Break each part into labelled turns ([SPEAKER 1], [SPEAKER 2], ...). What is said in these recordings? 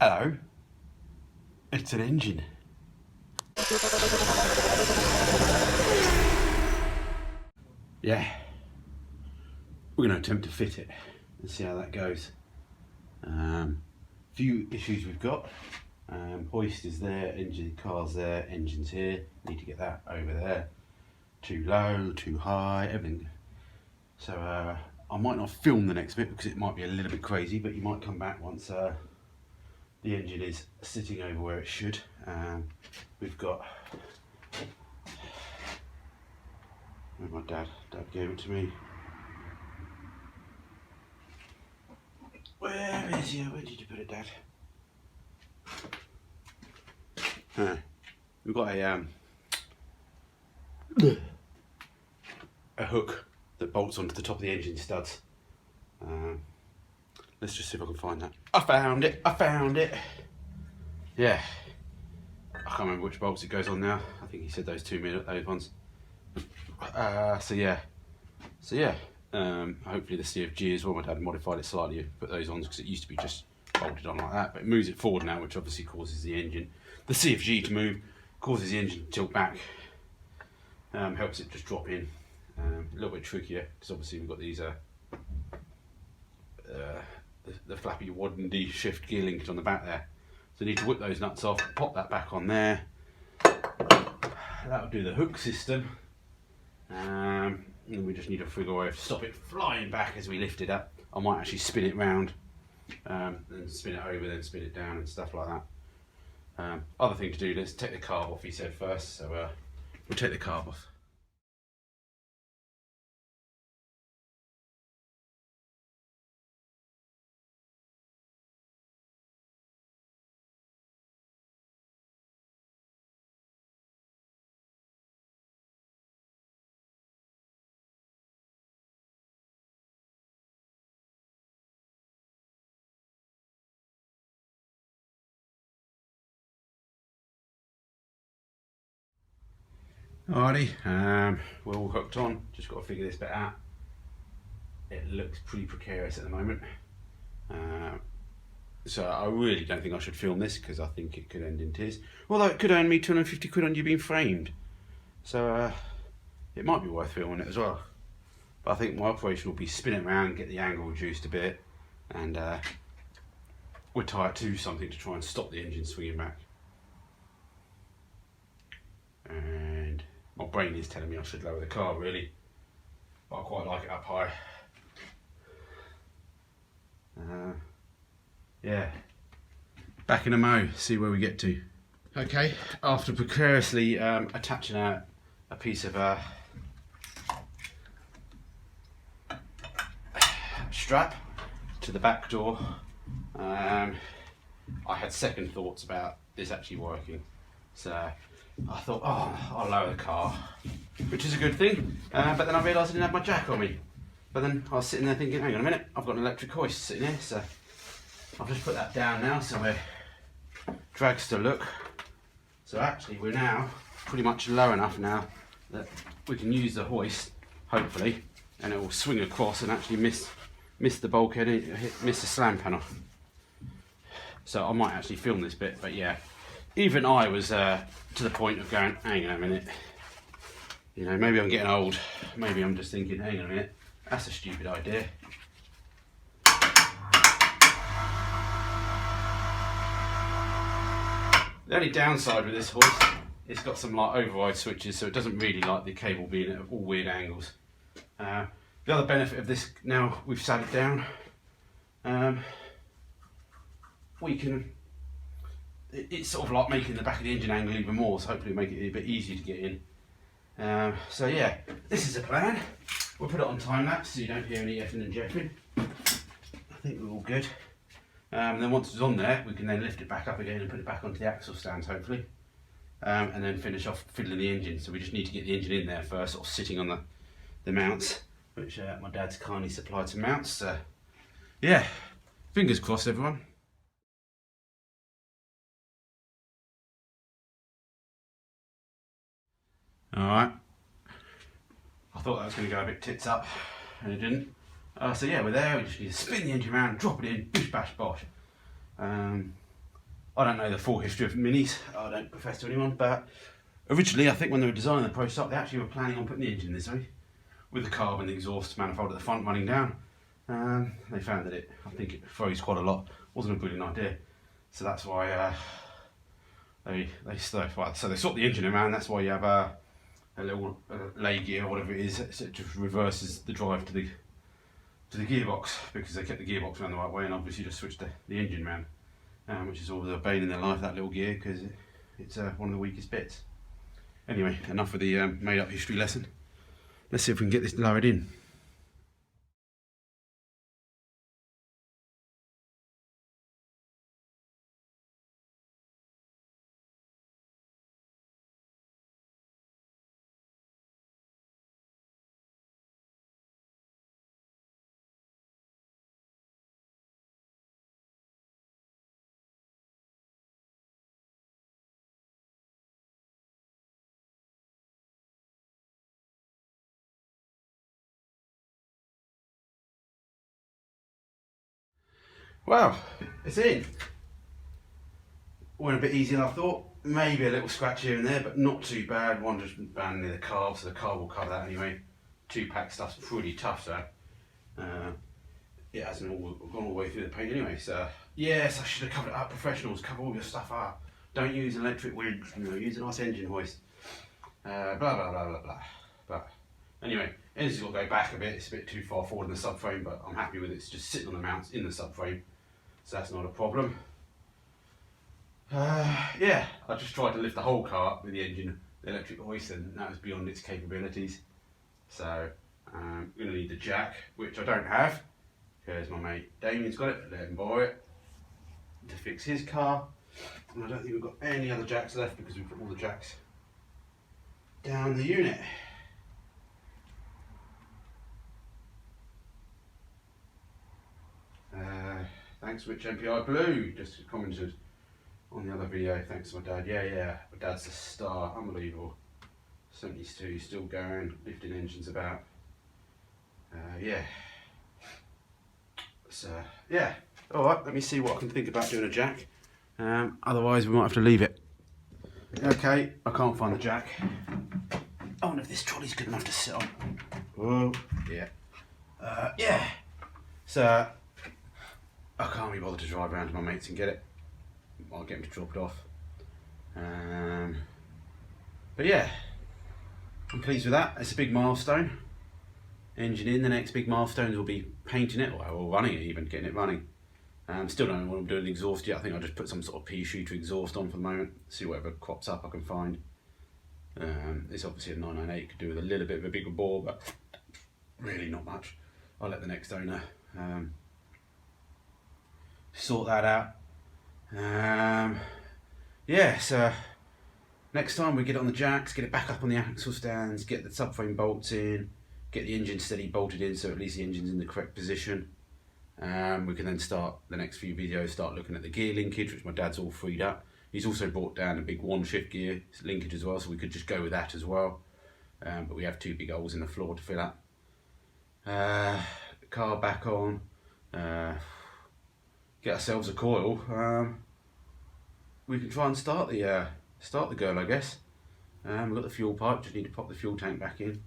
[SPEAKER 1] Hello, it's an engine. Yeah, we're going to attempt to fit it and see how that goes. Few issues we've got. Hoist is there, engine, car's there, engine's here. Need to get that over there. Too low, too high, everything. So I might not film the next bit because it might be a little bit crazy, but you might come back once the engine is sitting over where it should. We've got, where's my dad? Dad gave it to me. Where is you? Where did you put it, Dad? We've got a hook that bolts onto the top of the engine studs. Let's just see if I can find that. I found it, I found it. Yeah, I can't remember which bolts it goes on now. I think he said those 2 minute, those ones. So yeah, hopefully the CFG as well. My dad modified it slightly, put those on because it used to be just bolted on like that, but it moves it forward now, which obviously causes the engine, the CFG to move, causes the engine to tilt back, helps it just drop in. A little bit trickier because obviously we've got these the flappy WOD and D shift gear linkage on the back there, so you need to whip those nuts off, pop that back on there. That'll do the hook system, and we just need to figure a way to stop it flying back as we lift it up. I might actually spin it round, then spin it over, then spin it down and stuff like that. Other thing to do, let's take the carb off, he said first, so we'll take the carb off. Alrighty, we're all hooked on, just got to figure this bit out. It looks pretty precarious at the moment. So I really don't think I should film this because I think it could end in tears. Although it could earn me 250 quid on you being framed. So it might be worth filming it as well. But I think my operation will be spin it around, get the angle reduced a bit, and we'll tie it to something to try and stop the engine swinging back. And my brain is telling me I should lower the car really, but I quite like it up high. Yeah, back in a mo, see where we get to. Okay, after precariously attaching a piece of strap to the back door, I had second thoughts about this actually working. So I thought, oh, I'll lower the car, which is a good thing, but then I realised I didn't have my jack on me. But then I was sitting there thinking, hang on a minute, I've got an electric hoist sitting here, so I'll just put that down now so we're dragster look. So actually we're now pretty much low enough now that we can use the hoist, hopefully, and it will swing across and actually miss the bulkhead, miss the slam panel. So I might actually film this bit, but yeah, even I was to the point of going, hang on a minute, you know, maybe I'm getting old, maybe I'm just thinking, hang on a minute, that's a stupid idea. The only downside with this hoist, it's got some like override switches, so it doesn't really like the cable being at all weird angles. The other benefit of this, now we've sat it down, we can, it's sort of like making the back of the engine angle even more, so hopefully make it a bit easier to get in. So yeah, this is a plan. We'll put it on time lapse so you don't hear any effing and jeffing. I think we're all good. Then once it's on there, we can then lift it back up again and put it back onto the axle stands, hopefully. And then finish off fiddling the engine. So we just need to get the engine in there first, sort of sitting on the mounts, which my dad's kindly supplied some mounts. So yeah, fingers crossed, everyone. Alright, I thought that was going to go a bit tits up, and it didn't. So yeah, we're there, we just need to spin the engine around, drop it in, bish bash bosh. I don't know the full history of Minis, I don't profess to anyone, but originally I think when they were designing the Pro-Stock they actually were planning on putting the engine this way, with the carb and the exhaust manifold at the front running down. They found that I think it froze quite a lot, wasn't a brilliant idea, so that's why so they swapped the engine around. That's why you have a little lay gear or whatever it is, so it just reverses the drive to the gearbox, because they kept the gearbox around the right way and obviously just switched the engine around, which is always a bane in their life, that little gear, because it's one of the weakest bits. Anyway, enough of the made up history lesson. Let's see if we can get this lowered in. Wow, it's in. Went a bit easier than I thought. Maybe a little scratch here and there, but not too bad. One just band near the carb, so the carb will cover that anyway. 2-pack stuff's pretty tough, so it hasn't all gone all the way through the paint anyway. So yes, I should have covered it up. Professionals, cover all your stuff up. Don't use electric winch. Use a nice engine hoist. Blah blah blah blah blah. But anyway, engine's got to go back a bit. It's a bit too far forward in the subframe, but I'm happy with it. It's just sitting on the mounts in the subframe, so that's not a problem. Yeah, I just tried to lift the whole car up with the engine, the electric hoist, and that was beyond its capabilities. So I'm going to need the jack, which I don't have, because my mate Damien's got it. Let him borrow it to fix his car. And I don't think we've got any other jacks left, because we've put all the jacks down the unit. Thanks Rich MPI Blue, just commented on the other video. Thanks to my dad. Yeah, my dad's a star, unbelievable. 72, still going, lifting engines about. Yeah. So yeah. All right, let me see what I can think about doing a jack. Otherwise, we might have to leave it. Okay, I can't find the jack. I wonder if this trolley's good enough to sit on. Oh, yeah. Yeah. So I can't be bothered to drive around to my mates and get it. I'll get them to drop it off. But yeah, I'm pleased with that. It's a big milestone. Engine in. The next big milestones will be painting it, or running it even, getting it running. Still don't know what I'm doing with the exhaust yet. I think I'll just put some sort of pea shooter exhaust on for the moment. See whatever crops up I can find. It's obviously a 998, could do with a little bit of a bigger bore, but really not much. I'll let the next owner sort that out. Yeah, so next time we get it on the jacks, get it back up on the axle stands, get the subframe bolts in, get the engine steady bolted in, so at least the engine's in the correct position. We can then start the next few videos, start looking at the gear linkage, which my dad's all freed up. He's also brought down a big 1-shift gear linkage as well, so we could just go with that as well. But we have 2 big holes in the floor to fill up. Car back on. Get ourselves a coil. We can try and start the girl, I guess. We've got the fuel pipe, just need to pop the fuel tank back in.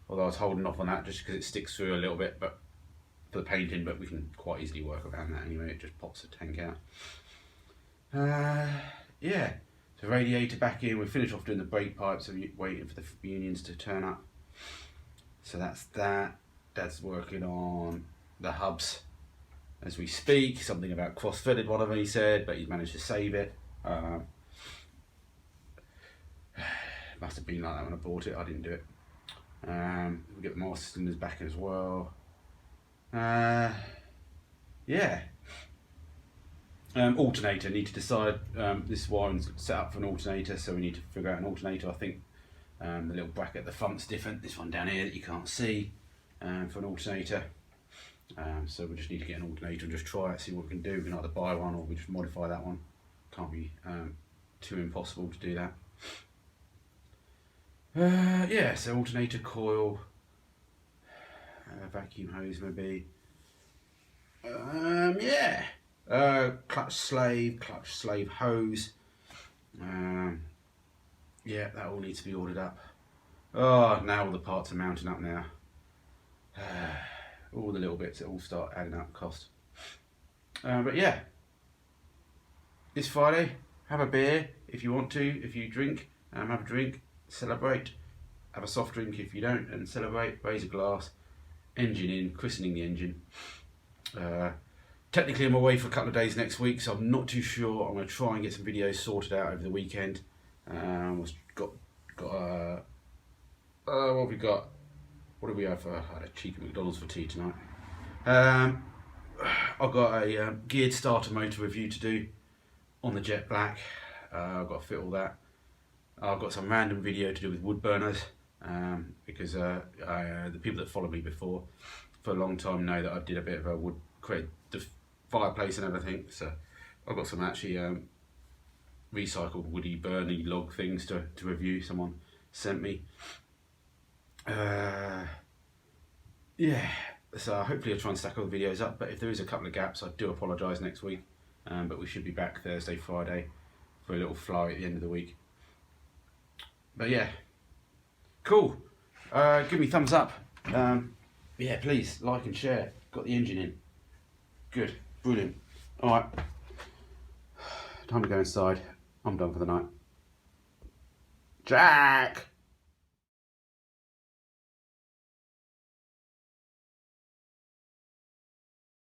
[SPEAKER 1] Although I was holding off on that just because it sticks through a little bit, but for the painting, but we can quite easily work around that anyway. It just pops the tank out. Yeah, so radiator back in. We finish off doing the brake pipes, so we're waiting for the unions to turn up. So that's that. Dad's working on the hubs as we speak. Something about cross-threaded, one of them he said, but he's managed to save it. Must have been like that when I bought it. I didn't do it. We get the master cylinders back as well. Yeah. Alternator, need to decide. This wiring's set up for an alternator, so we need to figure out an alternator. I think the little bracket at the front's different. This one down here that you can't see, for an alternator. So we just need to get an alternator and just try it, see what we can do. We can either buy one or we just modify that one. Can't be too impossible to do that. Yeah, so alternator, coil, vacuum hose maybe. Yeah, Clutch slave hose. Yeah, that all needs to be ordered up. Oh, now all the parts are mounting up now. All the little bits that all start adding up cost. But yeah, this Friday, have a beer if you want to. If you drink, have a drink, celebrate. Have a soft drink if you don't, and celebrate. Raise a glass. Engine in, christening the engine. Technically, I'm away for a couple of days next week, so I'm not too sure. I'm going to try and get some videos sorted out over the weekend. What have we got? What do we have? I had a cheeky McDonald's for tea tonight. I've got a geared starter motor review to do on the Jet Black. I've got to fit all that. I've got some random video to do with wood burners, because the people that followed me before for a long time know that I did a bit of a wood, create the fireplace and everything. So I've got some actually recycled woody burny log things to review. Someone sent me. Yeah, so hopefully I'll try and stack all the videos up, but if there is a couple of gaps, I do apologise next week. But we should be back Thursday, Friday for a little fly at the end of the week. But yeah, cool. Give me thumbs up. Yeah, please like and share. Got the engine in. Good, brilliant. All right, time to go inside. I'm done for the night. Jack!